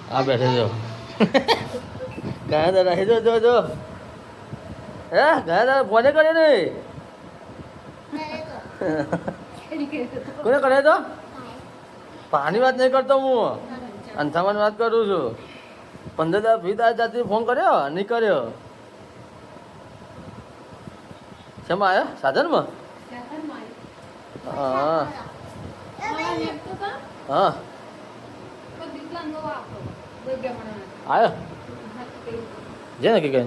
આ બેઠે જો ગયા દાદા હે જો હે ગયા દાદા ફોને કરે ને કોને કરે તો પાણી વાત નહીં કરતો હું અંથાવાની વાત કરું છું 15 દાડા ફી જાતિ ફોન કર્યો નહીં કર્યો શેમાં આવ્યો સાધનમાં હા હા આવ્યો જે નક્કી કઈ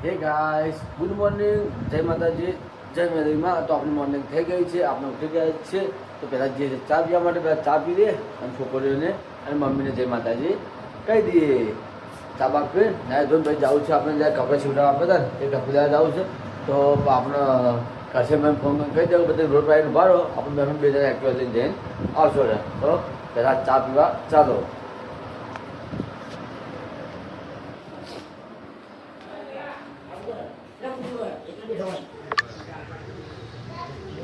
હે ગાઈસ ગુડ મોર્નિંગ જય માતાજી જય મેરીમાં તો આપણી મોર્નિંગ થઈ ગઈ છે આપણે ઉઠી ગયા છે તો પહેલાં જે ચા પીવા માટે પહેલાં ચા પી દે અને છોકરીઓને અને મમ્મીને જય માતાજી કહી દઈએ ચા બાપ પી ના ધોઈને ભાઈ જવું છે આપણે જ્યારે કપડાં સીવડાવવા આપતા હતા એ કપડાં લેવા જવું છે તો આપણે કશે મેં ફોન કહી દઉં બધું રોડ પાડીને ઉભા રહો આપણે બે જણા એક્ટિવા લઈને જઈને આવશો રે તો પહેલાં ચા પીવા ચાલો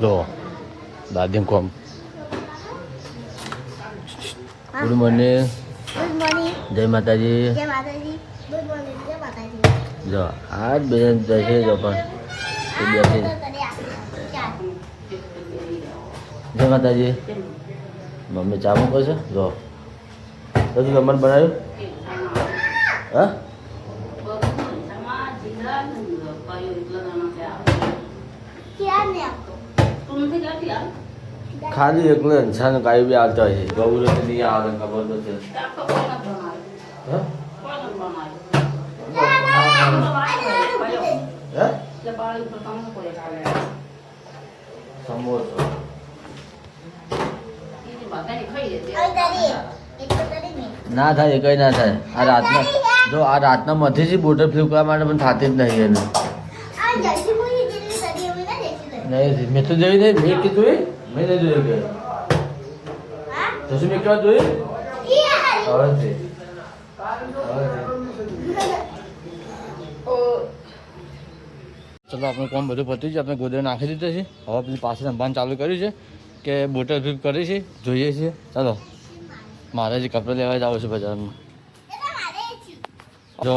લો દાદી કોમ ગુડ મોર્નિંગ જય માતાજી જો આ બે જશે જો પણ જય માતાજી મમ્મી ચા મૂકો છે જો બધું જમવાનું બનાવ્યું હા ખાલી એકલો ઇન્સાન કાંઈ બી આવતા હોય છે ગૌરવ નહીં આવે ખબર તો છે સમોસો ના થાય કઈ ના થાય આ રાતના જો આ રાતના મધેથી બોટલ ફ્લિપ કરવા માટે પણ થતી જ નહીં એને નહીં મેં તો જોઈ નહીં મેં કીધું મેં નહીં જોયું કે જશું મેં કેવા જોયું હવે ચલો આપણે કોમ બધું પતી છે આપણે ગોદરે નાખી દીધો છે હવે પેલી પાસે સંભાળ ચાલુ કર્યું છે કે બોટલ ફ્લિપ કરી છે જોઈએ છીએ ચાલો મારે જે કપડાં લેવા જવું છે બજારમાં જો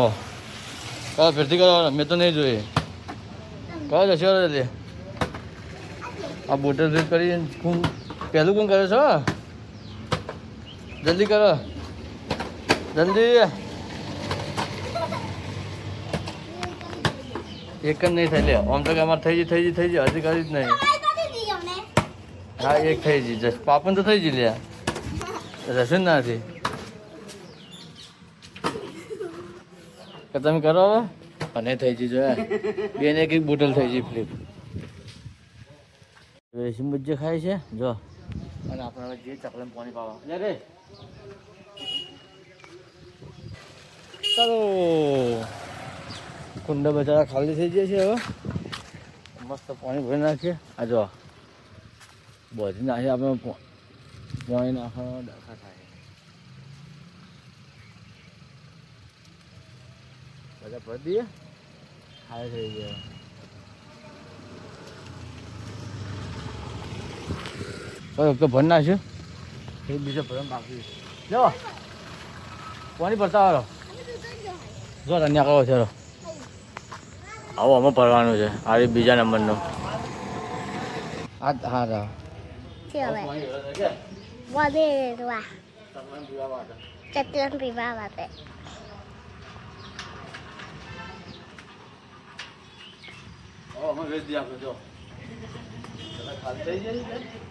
કરો ફેરથી કરો મેં તો નહીં જોઈએ કરો જશે લે આ બોટલ ફ્લિપ કરી પહેલું કોણ કરે છો જલ્દી કરો જલ્દી એક જ નહીં થઈ લે આમ તો કે અમારે થઈ જાય હજી કરી જ નહીં હા એક થઈ ગઈ જશ પાપન તો થઈ ગઈ લે રસન નથી કે તમે કરો હવે અને થઈ ગઈ જો બેને એક બોટલ થઈ ગઈ ફ્લિપ રેશમ બજ્જે ખાય છે જો અને આપણે હવે જે ચકલેમ પાણી પાવા રે ચાલો કુંડા બચારા ખાલી થઈ જાય છે હવે મસ્ત પાણી ભરી નાખીએ આ જો બધી નાખીએ આપણે પાણી નાખવાનો ડખા થાય બધા ભરી દઈએ ખાલી થઈ ગયા તો ભર નાખ્યું એક બીજો ભરમ બાકી જો પાણી ભરતા વાળો જો તન્યા કરો છે આવો આમાં ભરવાનું છે આ બીજા નંબરનો હા હા ચટણી પીવા માટે જો ખાલી થઈ જાય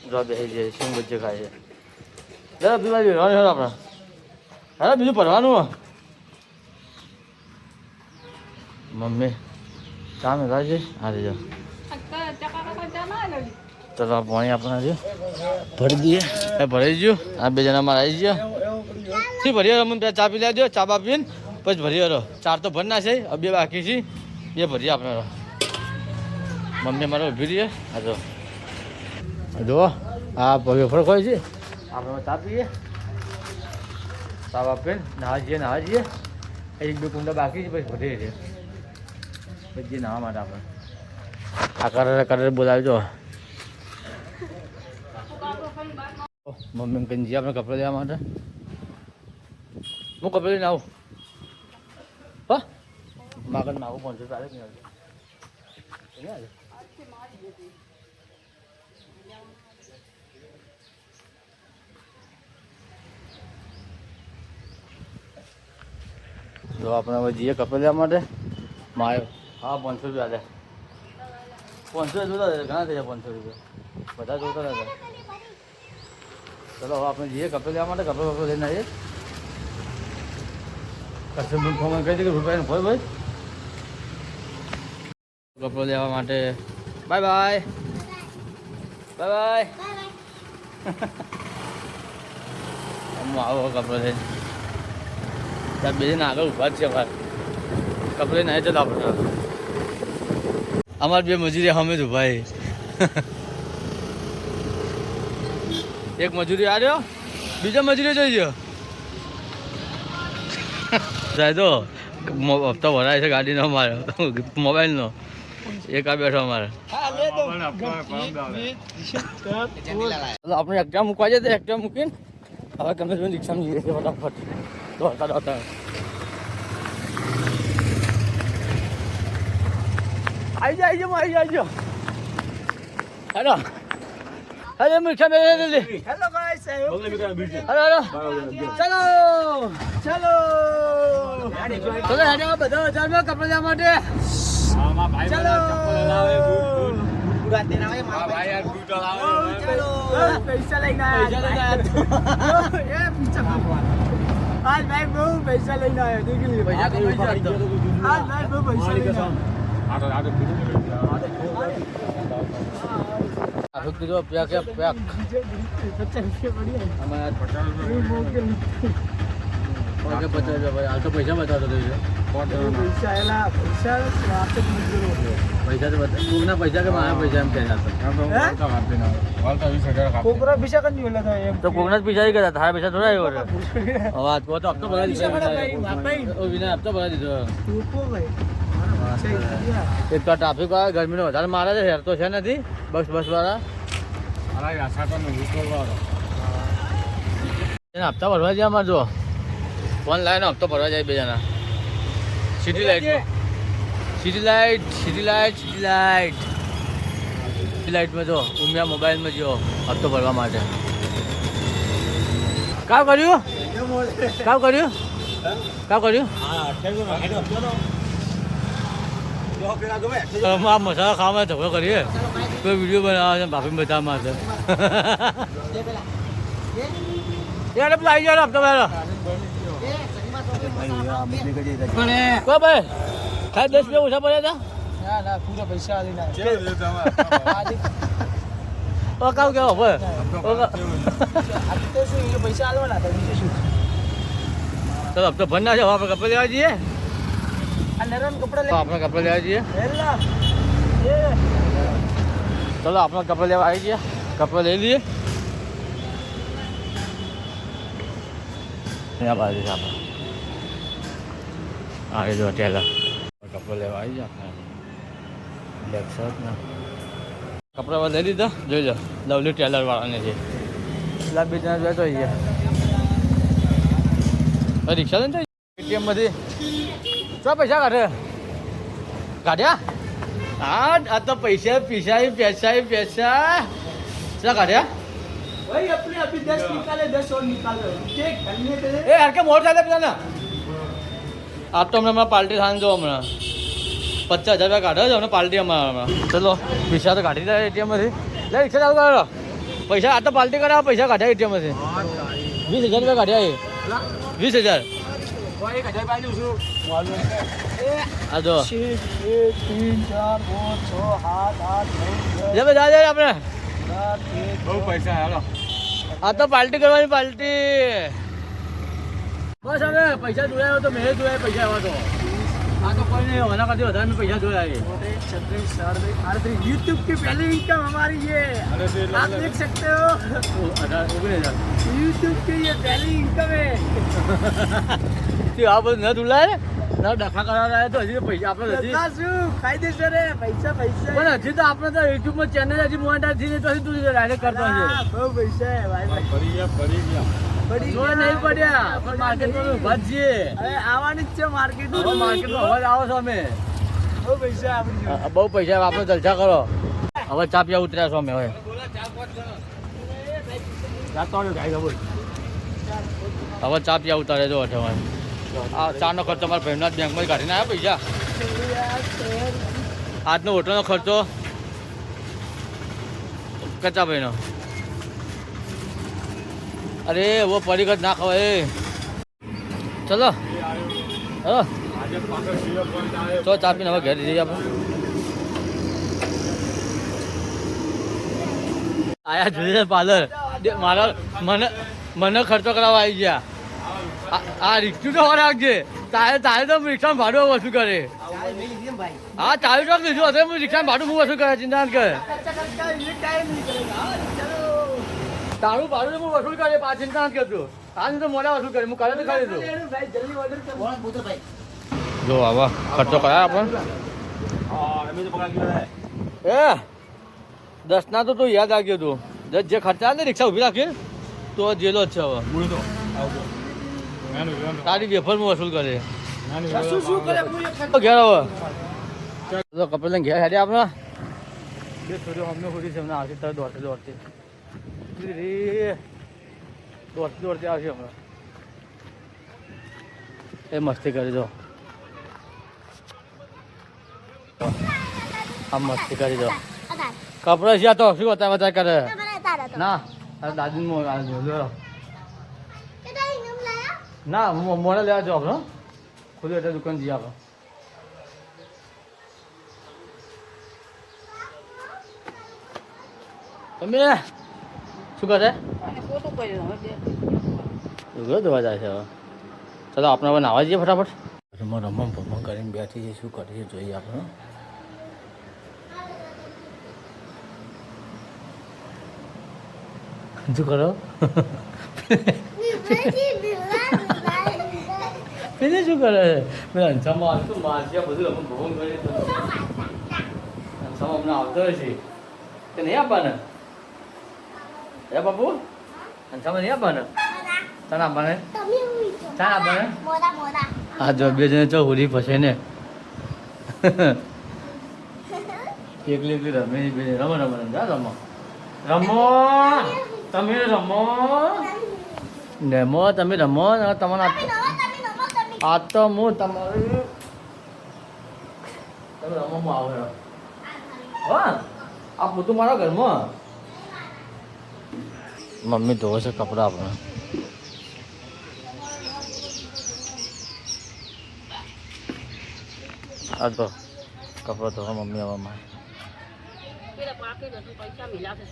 જો બેસી જાય શું બચ્ચે ખાય છે જરા પીવા જોઈએ આપણે હા બીજું ભરવાનું મમ્મી ચા મેં થાય છે હા જો ચલો પાણી આપણા છે ભરી દઈએ ભરાઈ ગયું આ બે જણા મારા આવી ગયા શું ભરીએ રમણ ચા પી લેજો ચા બા પીને પછી ભરીએ રહો 4 તો ભર ના છે બે બાકી છે 2 ભરીએ આપણે મમ્મી મારે ઊભી રહીએ હા જો આ વેફર ખોય છે આપણે ચા પીએ ચા આપીને નાવા જઈએ 1-2 કુંડા બાકી છે પછી ભરીએ છીએ પછી નાવા માટે આપણે આ કરે બોલાવજો મમ્મી કઈ જઈએ આપણે કપડાં લેવા માટે હું કપડાં લઈને આવું હા માગણ નાવું 500 ચાલે કે નહીં જો આપણે હવે જઈએ કપડાં લેવા માટે મારે હા 500 રૂપિયા લે 500 જોતા ઘણા થઈ જાય 500 રૂપિયા બધા જોતા હતા ચલો હવે આપણે જઈએ કપડાં લેવા માટે કપડાં લઈને આવીએ કસ્ટમર ફોન કહી દે કે રૂપિયાનું ભય ભાઈ કપડાં લેવા માટે બાય બાય બાય બાય હું આવો કપડાં લઈને ત્યાં બે જણા આગળ ઊભા જ છે અમારે કપડે નહીં ચાલો આપણે અમારે 2 મજૂરી અમે જ ઊભા એક મજૂરી આવ્યો બીજો મજૂરી જોઈ ગયો જાય તો હપ્તો ભરાય છે ગાડીનો અમારે મોબાઈલનો એક આ બેઠો અમારે આપણે એક્ટિવા મૂકવા જઈએ તો એક્ટિવા મૂકીને હવે ગમે તે રિક્ષામાં જઈએ ફટાફટ દોડતા દોડતા આવી જાઓ હેલો હેલો મીઠા બે હેલો ગાઈસ હેલો હેલો ચલો ચલો ચલો હેડો બધા હજારમાં કપડા લેવા માટે ચલો પૈસા લઈને આજ ભાઈ બહુ પૈસા લઈને આવ્યો દીકરી પૈસા આજ ભાઈ બહુ પૈસા લઈને આવ્યો પેક પેક 50 રૂપિયા હાલ તો પૈસા બતાવતો પૈસા તો બતા કોકના પૈસા કે મારા પૈસા એમ કહેતા કોકના પૈસા કઈ નહીં તો કોકના પૈસા ગયા તારા પૈસા થોડા આવ્યો વાત તો હપ્તો ભરાઈ દીધો વિના હપ્તો ભરાઈ દીધો એક તો ટ્રાફિક વાળા ગરમીનો વધારે મારે છે હેર તો છે નથી બસ વાળા હપ્તા ભરવા જાય અમારે જો ફોન લાવીને હપ્તો ભરવા જાય 2 જણા સિટી લાઇટમાં જો ઉમિયા મોબાઈલમાં જો હપ્તો ભરવા માટે કામ કર્યું આ મસાલા ખાવામાં ઝઘડો કરીએ કોઈ વિડીયો બનાવે છે ભાભી બતાવવા માટે યાર આવી જાવ હપ્તો ભરો કો ભાઈ ખાલી 10 રૂપિયા ઓછા પડ્યા હતા ના પૂરા પૈસા ઓ કાવ કેવો ભાઈ પૈસા આલવાના ચલો હપ્તો ભર ના છે આપણે કપડા લેવા જઈએ આપણે કપડા લેવા જઈએ ચલો આપણે કપડા લેવા આવી ગયા કપડા લઈ લઈએ અહીંયા બાજુ છે આપણે આ જો ટેલર કપડા લેવા આવી ગયા આપણે બ્લેક શર્ટ ના કપડા લઈ લીધા જોઈ લો લવલી ટેલર વાળાને છે એટલા 2 જણા જોયા તો અહીંયા રિક્ષા લઈને એટીએમ માંથી ચો પૈસા કાઢ્યા હા આ તો પૈસા પૈસા ચા કાઢ્યા भाई अपने अभी 10 निकाले 10 और निकाल दो ठीक करने के लिए ए यार के मोर चाले पता ना आप तो हमें पार्टी थान जो हमें 50,000 रुपया काढ़ो जो हमने पार्टी हमें चलो पैसा तो काढ़ी दे एटीएम में ले रिक्शा चालू करो पैसा आ तो पार्टी करा पैसा काढ़ा एटीएम में से 20,000 रुपया काढ़ा ये 20,000 कोई 1,000 पाई दूसरो मालूम आ दो 1 2 3 4 5 6 7 8 9 जब जा अपने બહુ પૈસા હાલો આ તો પાર્ટી કરવાની પાર્ટી બસ હવે પૈસા જોયા તો મેં જોયા પૈસા આવા તો આ તો કોઈ નહીં આના કરતી વધારે મેં પૈસા જોયા છે 36 यूट्यूब की पहली इनकम हमारी ये आप देख सकते हो 18 यूट्यूब की ये पहली इनकम है આ બધું ન તુલાય ના ડખા કરાવવા તો હજી પૈસા આપણે હજી શું કાયદેસર હે પૈસા પણ હજી તો આપણે તો યુટ્યુબ માં ચેનલ હજી મોનેટાઈઝ થઈ તો તું ડાયરેક્ટ કરતો છે બહુ પૈસા હે ભાઈ પડી ગયા નહીં પડ્યા પણ માર્કેટમાં ઉભા જ છીએ હવે આવવાની જ છે માર્કેટમાં અવાજ આવો છો અમે બહુ પૈસા આપણે જલસા કરો હવે ચા પીવા ઉતર્યા છો અમે હવે હવે ચા પીવા ઉતારે જો હવે આ ચાનો ખર્ચો તમારા ભાઈના બેંકમાં કાઢીને આવ્યા પૈસા આજનો હોટલનો ખર્ચો કચ્ચા ભાઈનો અરે वो પરીગત ના ખવાય ચલો હા તો ચા પીને હવે ઘરે જઈએ આપણે આયા જોઈએ પાર્લર મારા મને ખર્ચો કરાવવા આવી ગયા આ રિક્ષું તો વાર રાખજે તારે તો રિક્ષામાં ભાડું વસૂલ કરે હા 40 ટકા લીધું હશે હું રિક્ષામાં ભાડું હું વસૂલ કરે ચિંતા ન કરે તારું ભાડું હું વસૂલ કરે પાછ ચિંતા ન કરજો આજ તો મોડા વસૂલ કરે હું કરે તો ખરી દઉં જો આવા ખર્ચો કરાય આપણને એ 10 ના તો તું યાદ રાખજો તું જે ખર્ચા ને રિક્ષા ઊભી રાખી તો જેલો જ છે હવે તારી વેફરમાં વસૂલ કરે ઘેર હવે કપડે ઘેર હેડે આપણા બે થોડી અમને ખોટી છે હમણાં આવશે તારે દોડતી દોડતી આવશે હમણાં એ મસ્તી કરી દો આ મસ્તી કરી દો કપડા છે તો શું હતા બધા કરે ના દાદી ના મોડે લેવા જાવ આપણે ખુલ્લું એટલે દુકાન જઈએ આપણે તમે શું કરે ધોવા જાય છે હવે ચાલો આપણે હવે નાવા જઈએ ફટાફટ રમમ કરીને બેઠી છે શું કરીએ જોઈએ આપણે શું કરો પેલે શું કરે પેલા અંસામાં આવતું મારજ્યા બધું અમે ભોગ કરીએ તો અંસામાં અમને આવતો હશે કે નહીં આપવાના હે બાપુ અંસામાં નહીં આપવાના તને આપવાને ચાલ આપવાને હા જો બે જણે ચો હુરી ફસે ને એકલી રમે રમો જા રમો તમે રમો તમે રમો તમને આ તો હું તમારું તમે રમવામાં આવે હા આ બધું મારા ઘરમાં મમ્મી ધોવે છે કપડાં આપણે આ તો કપડાં ધોવા મમ્મી આવવામાં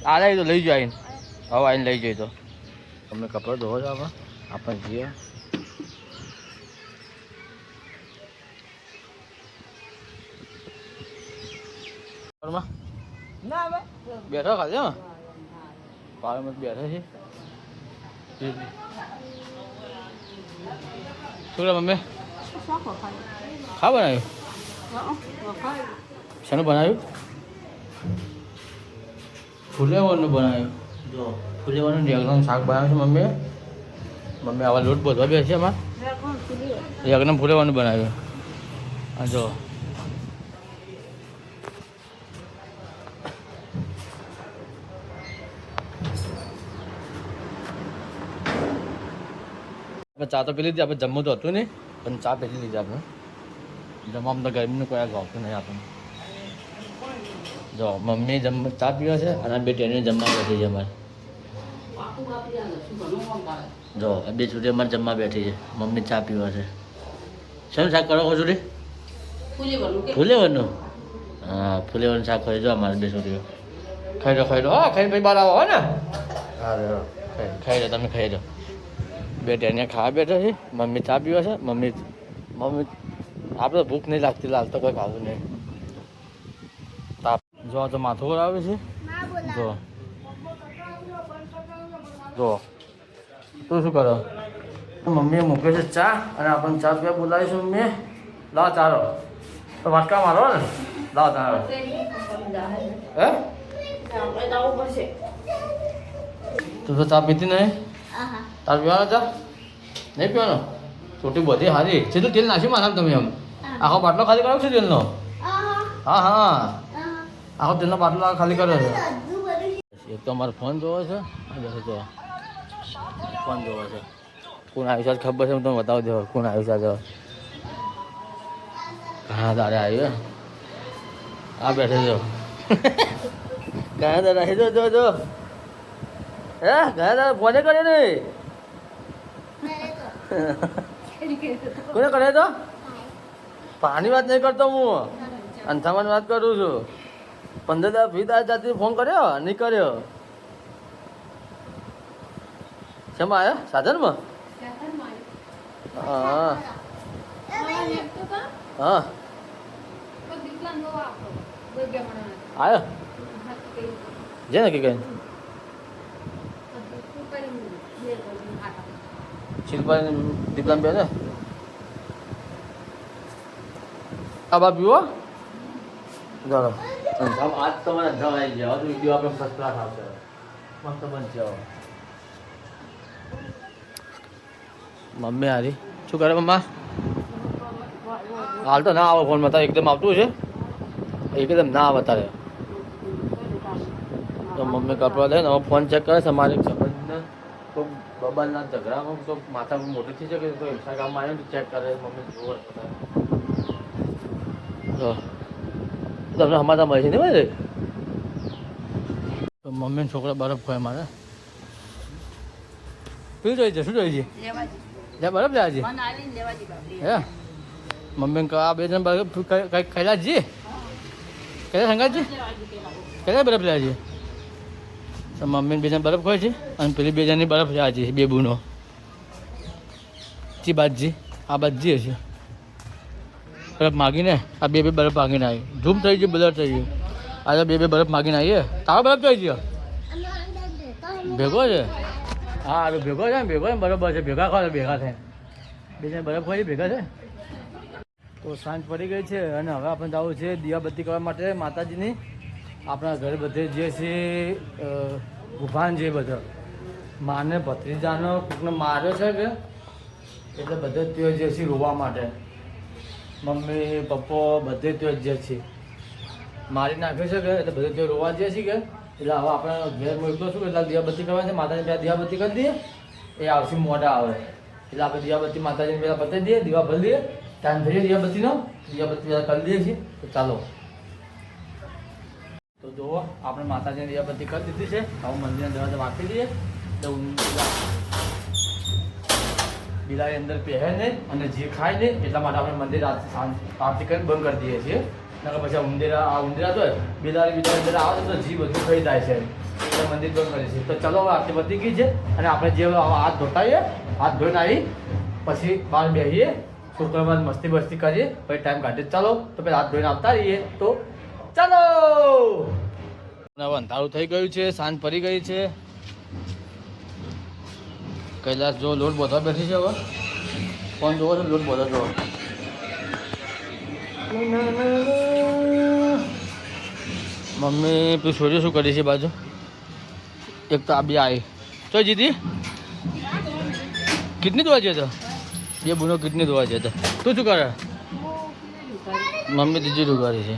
આ તો લઈ જાય હવે આવીને લઈ જઈએ તો તમને કપડાં ધોવો છો આપણે જઈએ બેઠો ખાલી હા પાર્લરમાં બેઠા છે શું કરે મમ્મી ખા બનાવ્યું શાનું બનાવ્યું ફુલેવરનું બનાવ્યું જો ફુલેવરનું રેગનું શાક બનાવ્યું છે મમ્મી આવા લોટ બધવા બે છે એમાં રેગનું ફુલેવરનું બનાવ્યું હા જો ચા તો પી લીધી આપણે જમવું તો હતું નહીં પણ ચા પી લીધી આપણે જમવામાં તો ગરમીનું કોઈ ભાવતું નહીં આપણને જો મમ્મી ચા પીવા છે અને બે ટેણીઓ જમવા બેઠી છે અમારે જો બે છોડી અમારે જમવા બેઠી છે મમ્મી ચા પીવા છે શું શાક કરો છો છોડી ફુલેવરનું હા ફુલેવરનું શાક ખાઈ જો અમારે બે છોડીઓ ખાઈ દો હા ખાઈ ભાઈ બહાર આવો ને હા ખાઈ દો તમે ખાઈ દો બે ટેનિયા ખાવા બેઠા છે. મમ્મી ચા પીવા છે. મમ્મી આપણે ભૂખ નહીં લાગતી, લાલ તો કોઈ ખાવું નહીં. તાપ જો તો માથું કરાવે છે. જો જો તું શું કરો? મમ્મીએ મૂકે છે ચા અને આપણને ચા પીવા બોલાવીશું. મમ્મી લાવ ચાલો તો વાટકા મારો ને, લાવ ચાલો. હે તું તો ચા પીતી નહીં? તાર પીવાનો ચા નહીં પીવાનો? છોટી બધી હારી છે. તું તેલ નાખી મારા તમે એમ આખો બાટલો ખાલી કરો છો તેલનો? હા હા, આખો તેલનો બાટલો ખાલી કર્યો છે. એક તો અમારો ફોન જોવો છે. જો ફોન જોવો છે. કોણ આવ્યું છે ખબર છે? હું તમને બતાવી દઉં કોણ આવ્યું છે. ઘણા દાડે આવ્યું. આ બેઠે જો ઘણા દાડે આવી. જો જો હે ઘણા દાડે ફોને કરે ને. કોને કરે તો? પાણી વાત નહીં કરતો હું, અંથામાં વાત કરું છું. 15 દાડા 20 દાડા જાતી ફોન કર્યો નહીં કર્યો? શેમાં આવ્યા? સાધનમાં? હા હા આવ્યો જે નક્કી કઈ શિલ્પાની દીપલામ બે ને આ બા પીવો ચાલો. આજ તો મને અંધામ આવી ગયા. હજુ વિડીયો આપણે ફર્સ્ટ ક્લાસ આવશે, મસ્ત બનશે. મમ્મી હારી શું કરે? મમ્મા હાલ તો ના આવે ફોનમાં, તારે એકદમ આવતું છે. એકદમ ના આવે તારે તો મમ્મી કપડા લઈને હવે ફોન ચેક કરે છે. મારે સંબંધને તો બબાના ઝઘડામાં તો માથા મોટી થઈ શકે તો ઇન્સ્ટાગ્રામમાં આવ્યો તો ચેક કરે મમ્મી જોવે. તો તમને સમાચાર મળે છે ને ભાઈ? તો મમ્મીને છોકરા બરફ ખોય મારે શું જોઈએ છે? શું જોઈએ છે? બરફ લેવા છે હે? મમ્મી આ બે જણ બરફ કંઈક ખાયેલા જી કયા સંગાતજી કયા બરફ લેવા છે? તો મમ્મીને બે જણ બરફ ખોય છે અને પેલી બે જણની બરફ લેવા છે. બે બુનો ચી બાજજી આ બાજજી હશે. બરફ માગીને આ બે બરફ માગીને આવી. ધૂમ થઈ ગયું, બ્લર થઈ ગયું. આજે બે બરફ માગીને આવીએ. તારો બરફ થઈ ગયો ભેગો છે? હા ભેગો છે ને, ભેગો ને બરાબર છે. ભેગા ખાવ ભેગા થાય. બે જણ બરફ ખોઈ ભેગા છે. તો સાંજ પડી ગઈ છે અને હવે આપણે જવું છે દિવાબત્તી કરવા માટે માતાજીની. આપણા ઘરે બધે જે છે ગુફાન છે બધા માને ભત્રીજાનો કોકને માર્યો છે કે એટલે બધે ત્યાં જે છે રોવા માટે. મમ્મી પપ્પો બધે ત્યાં જ છે મારી નાખ્યો છે કે એટલે બધે ત્યાં રોવા જે છે કે એટલે હવે આપણે ઘેર મોકલો છું એટલે દિવાબત્તી કરવા છે. માતાજી પહેલાં દિવાબત્તી કરી દઈએ, એ આવશે મોઢા આવે એટલે આપણે દિવાબત્તી માતાજીને પહેલાં પતાવી દઈએ, દીવા ભરી દઈએ. ટાઈમ થઈએ દિવાબત્તીનો, દિવાબત્તી પહેલાં કરી દઈએ છીએ. તો ચાલો તો જુઓ આપણે માતાજીની દિવાબત્તી કરી દીધી છે. હવે મંદિરના દરવાજા વાંચી દઈએ તો બિલાડી અંદર પહેરે નહીં અને જે ખાય નહીં એટલા માટે આપણે મંદિર આરતી કરીને બંધ કરી દઈએ છીએ. નકર પછી ઉંદેરા તો બિલાડી અંદર આવે તો જી બધું થઈ જાય છે એટલે મંદિર બંધ કરીએ છીએ. તો ચલો હવે આરતી બધી ગઈ છે અને આપણે જે હાથ ધોતાઈએ, હાથ ધોઈને આવી પછી બહાર બેસીએ, છોકરામાં મસ્તી બસ્તી કરીએ, પછી ટાઈમ કાઢીએ. ચાલો તો પેલા હાથ ધોઈને આવતા રહીએ. તો ચાલો હવે અંધારું થઈ ગયું છે, સાંજ પડી ગઈ છે. કૈલાસ જો લોટ બોધવા બેઠી છે. હવે ફોન જોવો છો? લોટ બોધો જો. મમ્મી પેલું છોરી શું કરી છે બાજુ? એક તો આ બી આવી તો જીતી કિડની ધોવા છે. તો બે બુનો કિડની ધોવા છે. તો તું શું કરે? મમ્મી ત્રીજી ડુગારી છે.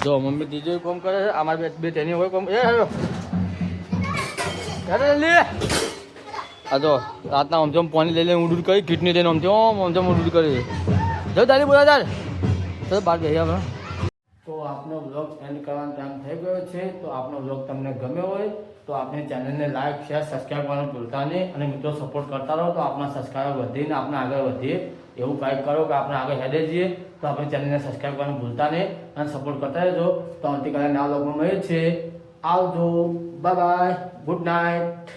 જો મમ્મી ત્રીજો કોમ કરે છે. અમારે બે તેની હોય કોમ. લે આ જો રાતના આમથી પાણી લઈ લઈને ઉડુડ કરી કિડની લઈને આમથી ઉડુડ કરી. જો દાદી બોલા ચાલ તો બહાર બેસી આપણે. તો આપનો બ્લોગ એન્ડ કરવાનો ટાઈમ થઈ ગયો છે. તો આપનો બ્લોગ તમને ગમ્યો હોય તો આપણે ચેનલને લાઈક શેર સબસ્ક્રાઈબ કરવાનું ભૂલતા નહીં અને મિત્રો સપોર્ટ કરતા રહો તો આપણા સબસ્ક્રાઈબર વધીને આપણે આગળ વધીએ. એવું કંઈક કરો કે આપણે આગળ હેડે જઈએ. તો આપણે ચેનલને સબસ્ક્રાઈબ કરવાનું ભૂલતા નહીં અને સપોર્ટ કરતા રહેજો. તો આવતીકાલે નવા બ્લોગમાં મળીએ છીએ. આવજો, બાય બાય, ગુડ નાઇટ.